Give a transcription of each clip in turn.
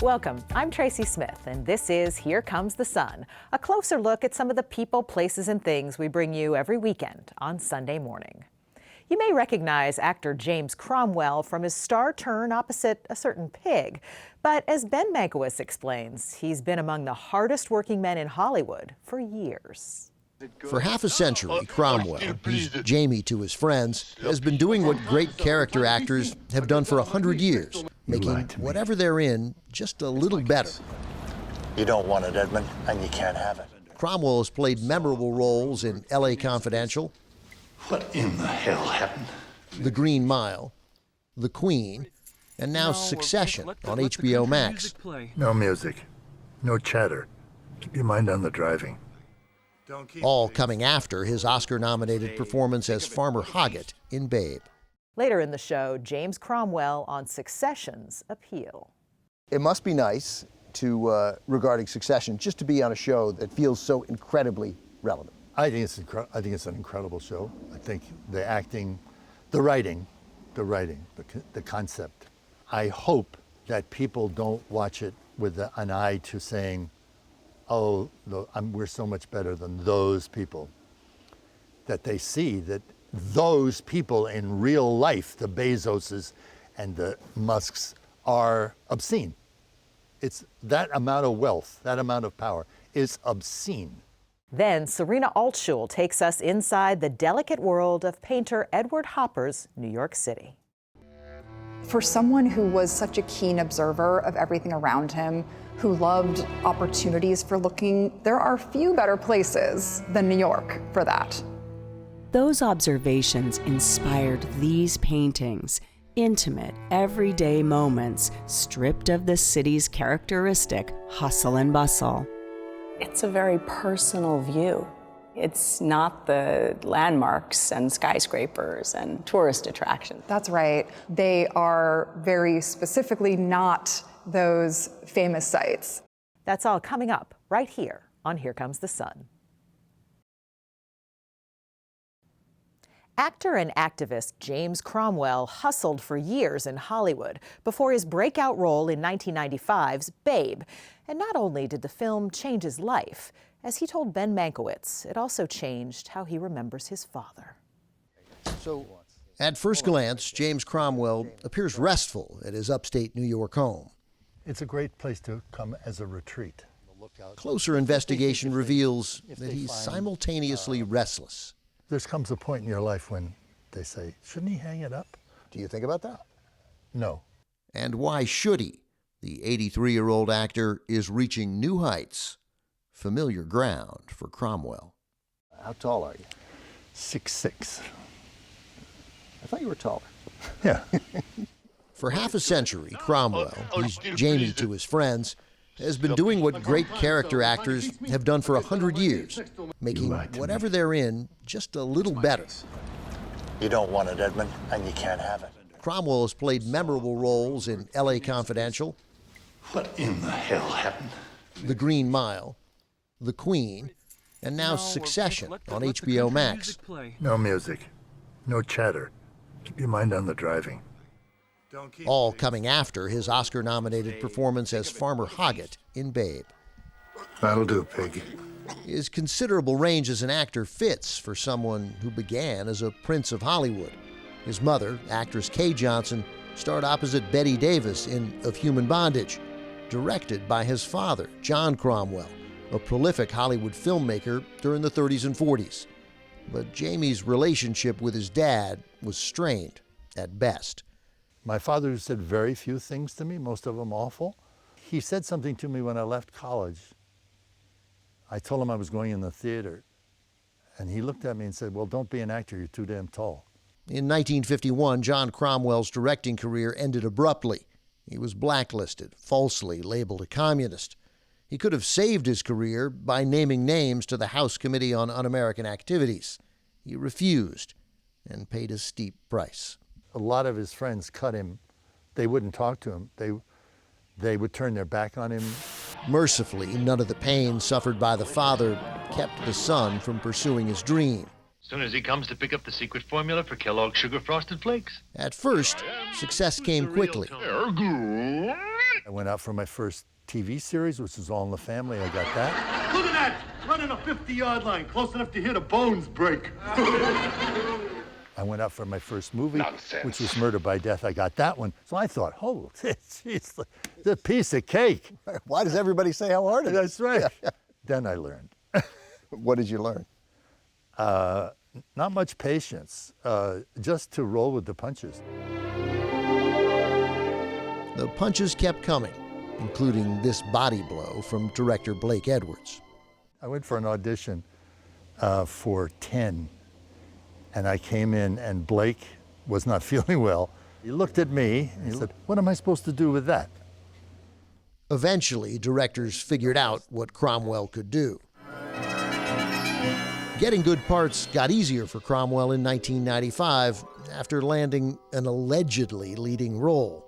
Welcome, I'm Tracy Smith, and this is Here Comes the Sun, a closer look at some of the people, places, and things we bring you every weekend on Sunday morning. You may recognize actor James Cromwell from his star turn opposite a certain pig, but as Ben Mankiewicz explains, he's been among the hardest working men in Hollywood for years. For half a century, Cromwell, he's Jamie to his friends, has been doing what great character actors have done for 100 years, making whatever they're in just a little better. You don't want it, Edmund, and you can't have it. Cromwell has played memorable roles in L.A. Confidential, What in the hell happened? The Green Mile, The Queen, and now Succession on HBO Max. No music, no chatter. Keep your mind on the driving. All coming after his Oscar-nominated performance as Farmer Hoggett in Babe. Later in the show, James Cromwell on Succession's appeal. It must be nice to, regarding Succession, just to be on a show that feels so incredibly relevant. I think it's an incredible show. I think the acting, the writing, the concept. I hope that people don't watch it with an eye to saying, oh, we're so much better than those people. That they see that those people in real life, the Bezoses and the Musks, are obscene. It's that amount of wealth, that amount of power is obscene. Then Serena Altschul takes us inside the delicate world of painter Edward Hopper's New York City. For someone who was such a keen observer of everything around him, who loved opportunities for looking, there are few better places than New York for that. Those observations inspired these paintings, intimate, everyday moments stripped of the city's characteristic hustle and bustle. It's a very personal view. It's not the landmarks and skyscrapers and tourist attractions. That's right. They are very specifically not those famous sites. That's all coming up right here on Here Comes the Sun. Actor and activist James Cromwell hustled for years in Hollywood before his breakout role in 1995's Babe. And not only did the film change his life, as he told Ben Mankiewicz, it also changed how he remembers his father. So, at first glance, James Cromwell appears restful at his upstate New York home. It's a great place to come as a retreat. Closer investigation reveals that he's simultaneously restless. There comes a point in your life when they say, shouldn't he hang it up? Do you think about that? No. And why should he? The 83-year-old actor is reaching new heights, familiar ground for Cromwell. How tall are you? 6'6". I thought you were taller. Yeah. For half a century, Cromwell, he's Jamie to his friends, has been doing what great character actors have done for 100 years, making whatever they're in just a little better. You don't want it, Edmund, and you can't have it. Cromwell has played memorable roles in L.A. Confidential, What in the hell happened? The Green Mile, The Queen, and now Succession on HBO Max. No music, no chatter. Keep your mind on the driving. All coming after his Oscar-nominated performance as Farmer Hoggett in Babe. That'll do, pig. His considerable range as an actor fits for someone who began as a prince of Hollywood. His mother, actress Kay Johnson, starred opposite Bette Davis in Of Human Bondage, directed by his father, John Cromwell, a prolific Hollywood filmmaker during the 30s and 40s. But Jamie's relationship with his dad was strained at best. My father said very few things to me, most of them awful. He said something to me when I left college. I told him I was going in the theater, and he looked at me and said, well, don't be an actor, you're too damn tall. In 1951, John Cromwell's directing career ended abruptly. He was blacklisted, falsely labeled a communist. He could have saved his career by naming names to the House Committee on Un-American Activities. He refused and paid a steep price. A lot of his friends cut him. They wouldn't talk to him. They would turn their back on him. Mercifully, none of the pain suffered by the father kept the son from pursuing his dream. As soon as he comes to pick up the secret formula for Kellogg's Sugar Frosted Flakes. At first, success came quickly. I went out for my first TV series, which was All in the Family. I got that. Look at that! Running a 50-yard line, close enough to hear the bones break. I went out for my first movie, which was Murder by Death. I got that one. So I thought, oh, it's a piece of cake. Why does everybody say how hard it is? That's right. Then I learned. What did you learn? Not much patience, just to roll with the punches. The punches kept coming, including this body blow from director Blake Edwards. I went for an audition for 10, and I came in, and Blake was not feeling well. He looked at me and he said, "What am I supposed to do with that?" Eventually, directors figured out what Cromwell could do. Getting good parts got easier for Cromwell in 1995 after landing an allegedly leading role.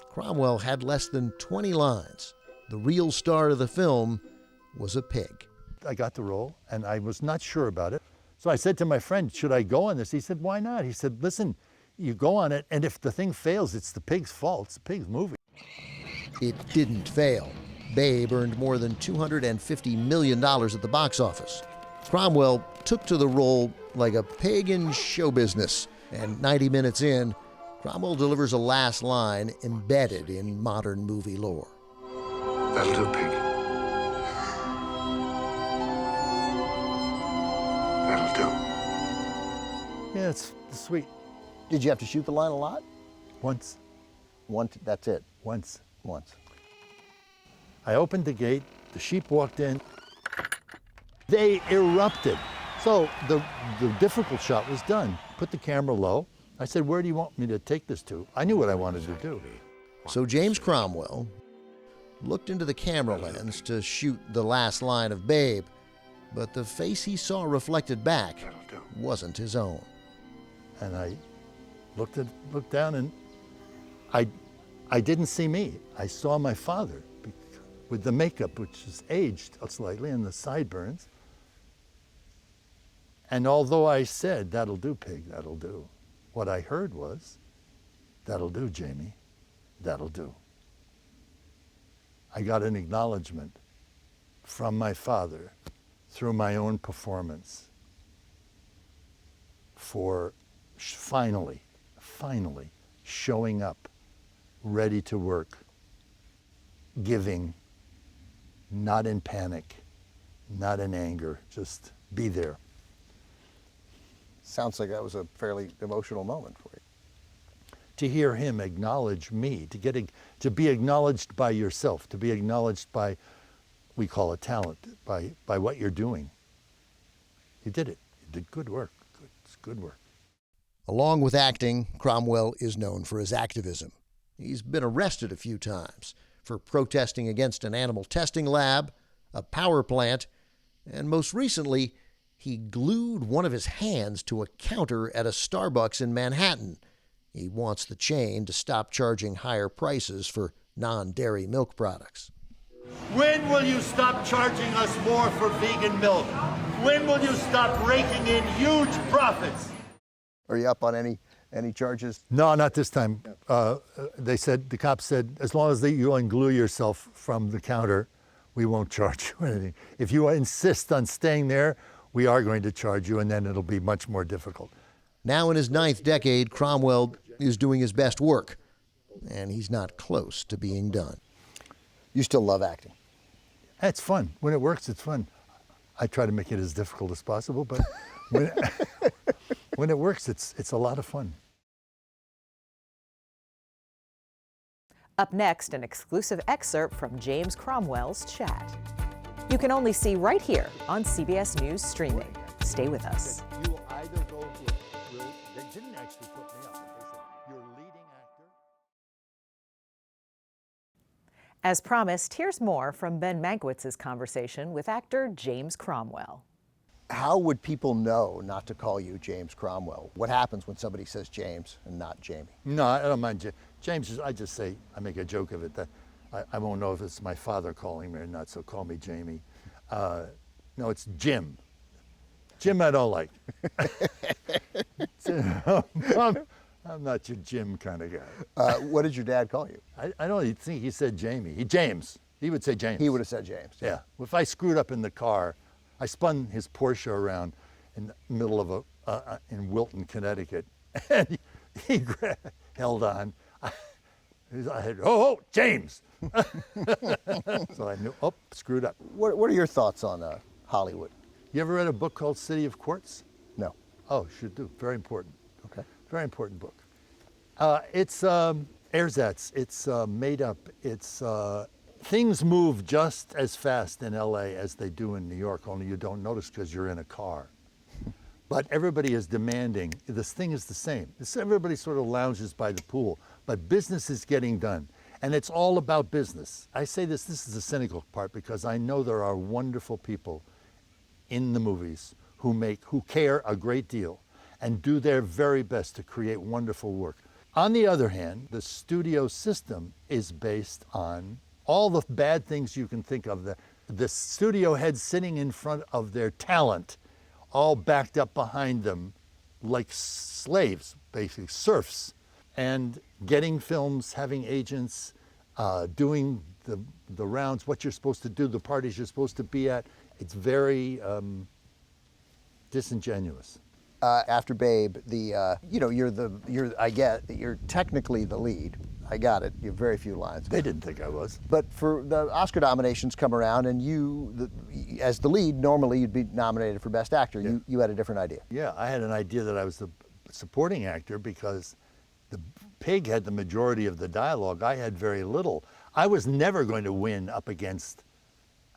Cromwell had less than 20 lines. The real star of the film was a pig. I got the role, and I was not sure about it. So I said to my friend, should I go on this? He said, why not? He said, listen, you go on it, and if the thing fails, it's the pig's fault. It's the pig's movie. It didn't fail. Babe earned more than $250 million at the box office. Cromwell took to the role like a pig in show business, and 90 minutes in, Cromwell delivers a last line embedded in modern movie lore. That'll do, pig. That'll do. Yeah, it's sweet. Did you have to shoot the line a lot? Once. That's it? Once. Once. I opened the gate, the sheep walked in, they erupted. So the difficult shot was done. Put the camera low. I said, where do you want me to take this to? I knew what I wanted to do. So James Cromwell looked into the camera lens to shoot the last line of Babe, but the face he saw reflected back wasn't his own. And I looked down, and I didn't see me. I saw my father with the makeup, which is aged slightly, and the sideburns. And although I said, that'll do, pig, that'll do, what I heard was, that'll do, Jamie, that'll do. I got an acknowledgement from my father through my own performance for finally showing up, ready to work, giving, not in panic, not in anger, just be there. Sounds like that was a fairly emotional moment for you. To hear him acknowledge me, to be acknowledged by yourself, to be acknowledged by, we call it talent, by what you're doing. You did it. You did good work. It's good work. Along with acting, Cromwell is known for his activism. He's been arrested a few times for protesting against an animal testing lab, a power plant, and most recently, he glued one of his hands to a counter at a Starbucks in Manhattan. He wants the chain to stop charging higher prices for non-dairy milk products. When will you stop charging us more for vegan milk? When will you stop raking in huge profits? Are you up on any charges? No, not this time. The cops said, as long as you unglue yourself from the counter, we won't charge you anything. If you insist on staying there, we are going to charge you, and then it'll be much more difficult. Now in his 9th decade, Cromwell is doing his best work, and he's not close to being done. You still love acting? It's fun. When it works, it's fun. I try to make it as difficult as possible, but when it works, it's a lot of fun. Up next, an exclusive excerpt from James Cromwell's chat. You can only see right here on CBS News Streaming. Stay with us. You either go with, they didn't actually put me up. They said, you're leading actor. As promised, here's more from Ben Mankiewicz's conversation with actor James Cromwell. How would people know not to call you James Cromwell? What happens when somebody says James and not Jamie? No, I don't mind James. I just say, I make a joke of it, that I won't know if it's my father calling me or not, so call me Jamie. No, it's Jim. Jim I don't like. I'm not your Jim kind of guy. What did your dad call you? I don't think he said Jamie. James. He would say James. He would have said James. Yeah. If I screwed up in the car, I spun his Porsche around in the middle of in Wilton, Connecticut, and he held on. I had, James. So I knew, screwed up. What are your thoughts on Hollywood? You ever read a book called City of Quartz? No. Oh, should do. Very important. Okay. Very important book. It's ersatz. It's made up. It's things move just as fast in LA as they do in New York, only you don't notice because you're in a car. But everybody is demanding. This thing is the same. Everybody sort of lounges by the pool, but business is getting done. And it's all about business. I say this is the cynical part because I know there are wonderful people in the movies who care a great deal and do their very best to create wonderful work. On the other hand, the studio system is based on all the bad things you can think of. The studio heads sitting in front of their talent, all backed up behind them like slaves, basically, serfs, and getting films, having agents, doing the rounds, what you're supposed to do, the parties you're supposed to be at. It's very disingenuous. After Babe, I get that you're technically the lead. I got it. You have very few lines. They didn't think I was. But for the Oscar nominations come around, and as the lead, normally you'd be nominated for Best Actor. Yeah. You had a different idea. Yeah, I had an idea that I was the supporting actor because the Pig had the majority of the dialogue. I had very little. I was never going to win up against,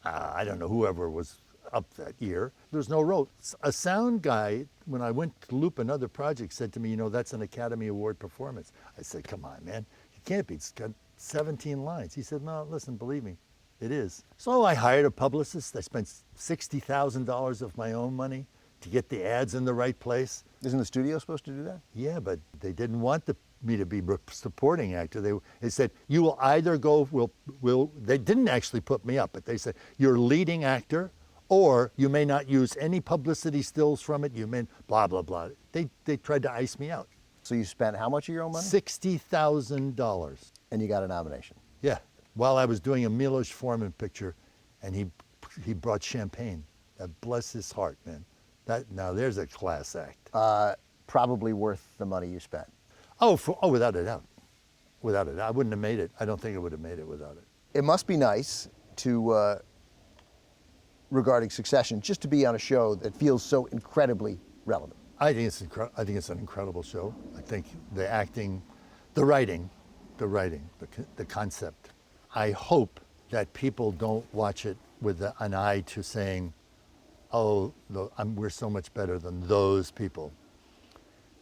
I don't know, whoever was up that year. There's no role. A sound guy, when I went to loop another project, said to me, that's an Academy Award performance. I said, come on, man. Can't be. It's got 17 lines. He said, no, listen, believe me, it is. So I hired a publicist. I spent $60,000 of my own money to get the ads in the right place. Isn't the studio supposed to do that? Yeah, but they didn't want me to be supporting actor. They said, you will either go, they didn't actually put me up, but they said, you're leading actor, or you may not use any publicity stills from it. You may blah, blah, blah. They tried to ice me out. So you spent how much of your own money? $60,000. And you got a nomination? Yeah. While I was doing a Milos Forman picture, and he brought champagne. Bless his heart, man. Now there's a class act. Probably worth the money you spent. Without a doubt. Without it. I wouldn't have made it. I don't think I would have made it without it. It must be nice to, regarding Succession, just to be on a show that feels so incredibly relevant. I think it's an incredible show. I think the acting, the writing, the concept. I hope that people don't watch it with an eye to saying, we're so much better than those people.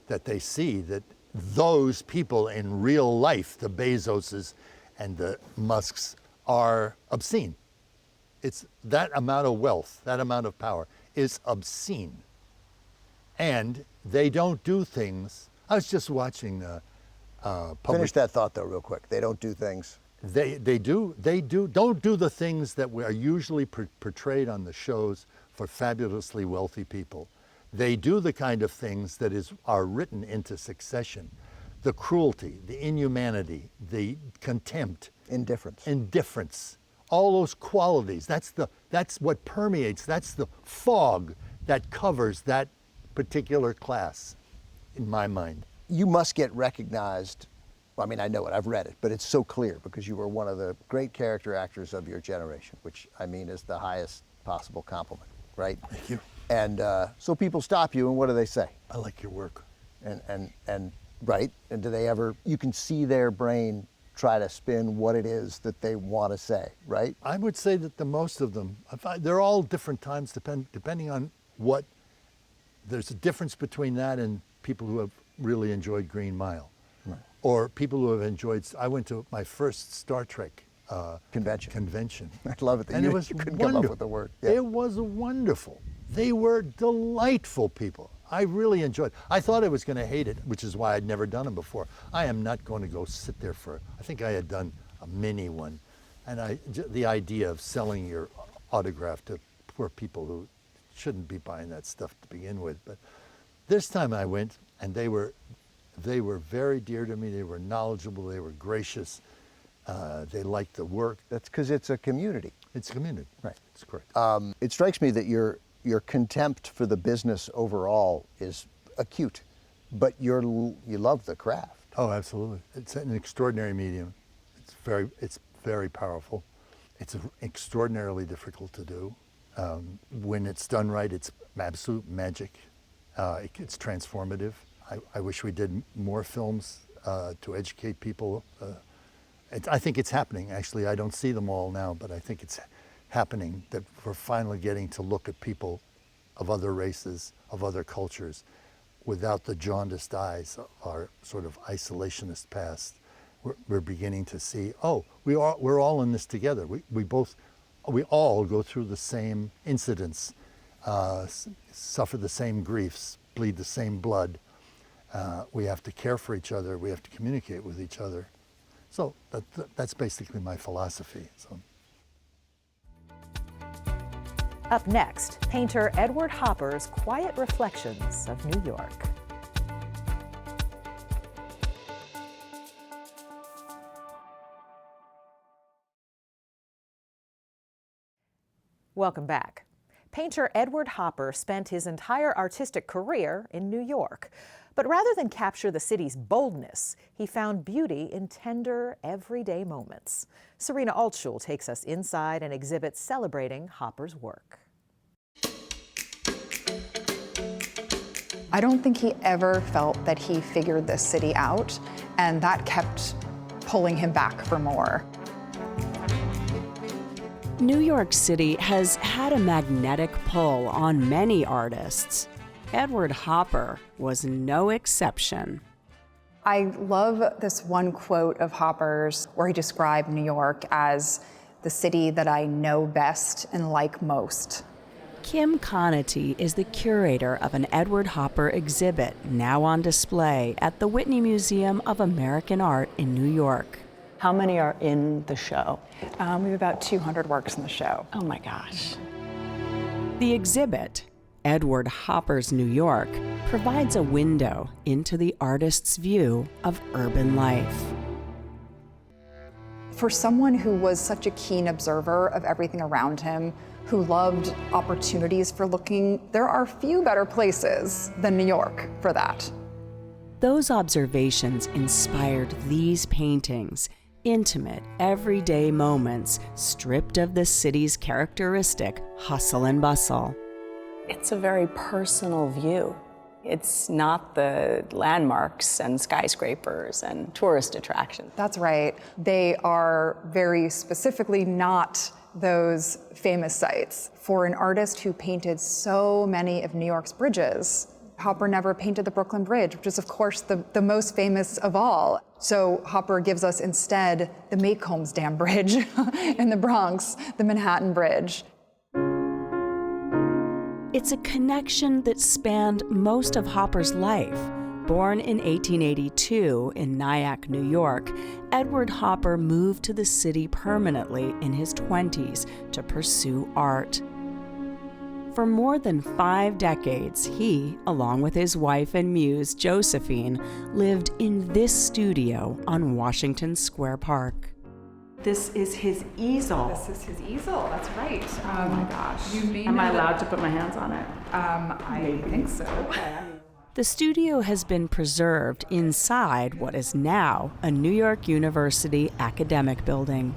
That they see that those people in real life, the Bezoses and the Musks, are obscene. It's that amount of wealth, that amount of power is obscene. And they don't do things. I was just watching Finish that thought though real quick. They don't do things. They don't do the things that are usually portrayed on the shows for fabulously wealthy people. They do the kind of things that are written into Succession. The cruelty, the inhumanity, the contempt. Indifference. All those qualities. That's what permeates. That's the fog that covers that particular class, in my mind. You must get recognized. I mean, I know it, I've read it, but it's so clear because you were one of the great character actors of your generation, which I mean is the highest possible compliment, right? Thank you. And so people stop you, and what do they say? I like your work. And right? And do they ever, you can see their brain try to spin what it is that they want to say, right? I would say that the most of them, they're all different times depending on what. There's a difference between that and people who have really enjoyed Green Mile. Right. Or people who have enjoyed, I went to my first Star Trek convention. I love it. And it was you couldn't wonderful. come up with the word. Yeah. It was wonderful. They were delightful people. I really enjoyed it. I thought I was going to hate it, which is why I'd never done them before. I am not going to go sit there I think I had done a mini one. And the idea of selling your autograph to poor people who shouldn't be buying that stuff to begin with. But this time I went, and they were They were very dear to me. They were knowledgeable. They were gracious. They liked the work. That's because it's a community. It's a community. Right. That's correct. It strikes me that your contempt for the business overall is acute, but you love the craft. Oh, absolutely. It's an extraordinary medium. It's very powerful. It's extraordinarily difficult to do. When it's done right, it's absolute magic. It's transformative. I wish we did more films to educate people. I think it's happening, actually. I don't see them all now, but I think it's happening that we're finally getting to look at people of other races, of other cultures, without the jaundiced eyes of our sort of isolationist past. We're beginning to see, oh, we're all in this together. We all go through the same incidents, suffer the same griefs, bleed the same blood. We have to care for each other. We have to communicate with each other. So that's basically my philosophy. So. Up next, painter Edward Hopper's quiet reflections of New York. Welcome back. Painter Edward Hopper spent his entire artistic career in New York. But rather than capture the city's boldness, he found beauty in tender, everyday moments. Serena Altschul takes us inside an exhibit celebrating Hopper's work. I don't think he ever felt that he figured this city out, and that kept pulling him back for more. New York City has had a magnetic pull on many artists. Edward Hopper was no exception. I love this one quote of Hopper's where he described New York as the city that I know best and like most. Kim Conity is the curator of an Edward Hopper exhibit now on display at the Whitney Museum of American Art in New York. How many are in the show? We have about 200 works in the show. Oh my gosh. The exhibit, Edward Hopper's New York, provides a window into the artist's view of urban life. For someone who was such a keen observer of everything around him, who loved opportunities for looking, there are few better places than New York for that. Those observations inspired these paintings, intimate, everyday moments stripped of the city's characteristic hustle and bustle. It's a very personal view. It's not the landmarks and skyscrapers and tourist attractions. That's right. They are very specifically not those famous sites. For an artist who painted so many of New York's bridges, Hopper never painted the Brooklyn Bridge, which is of course the most famous of all. So Hopper gives us instead the Maycombs Dam Bridge in the Bronx, the Manhattan Bridge. It's a connection that spanned most of Hopper's life. Born in 1882 in Nyack, New York, Edward Hopper moved to the city permanently in his 20s to pursue art. For more than 5 decades, he, along with his wife and muse, Josephine, lived in this studio on Washington Square Park. This is his easel. This is his easel, that's right. Oh my gosh. You Am I allowed to put my hands on it? I think so. The studio has been preserved inside what is now a New York University academic building.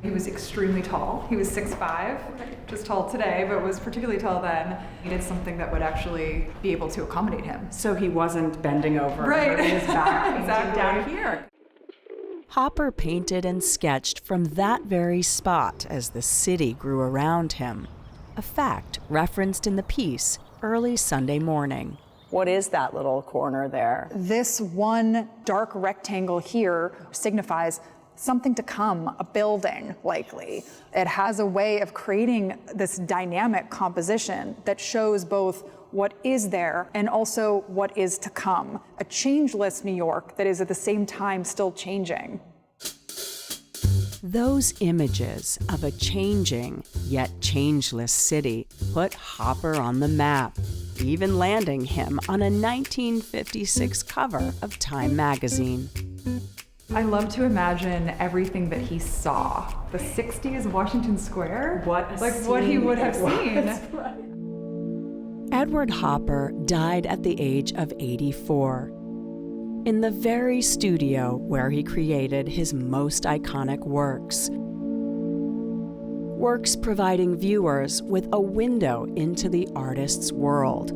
He was extremely tall. He was 6'5", just tall today, but was particularly tall then. He needed something that would actually be able to accommodate him. So he wasn't bending over right. his back Exactly. down here. Hopper painted and sketched from that very spot as the city grew around him, a fact referenced in the piece Early Sunday Morning. What is that little corner there? This one dark rectangle here signifies something to come, a building, likely. It has a way of creating this dynamic composition that shows both what is there and also what is to come. A changeless New York that is at the same time still changing. Those images of a changing yet changeless city put Hopper on the map. even landing him on a 1956 cover of Time magazine. I love to imagine everything that he saw. The 60s Washington Square? What he would have seen. Edward Hopper died at the age of 84, in the very studio where he created his most iconic works. Works providing viewers with a window into the artist's world,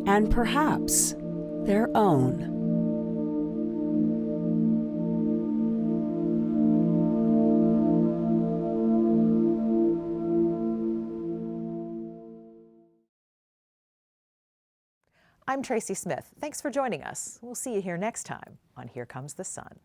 and perhaps their own. I'm Tracy Smith. Thanks for joining us. We'll see you here next time on Here Comes the Sun.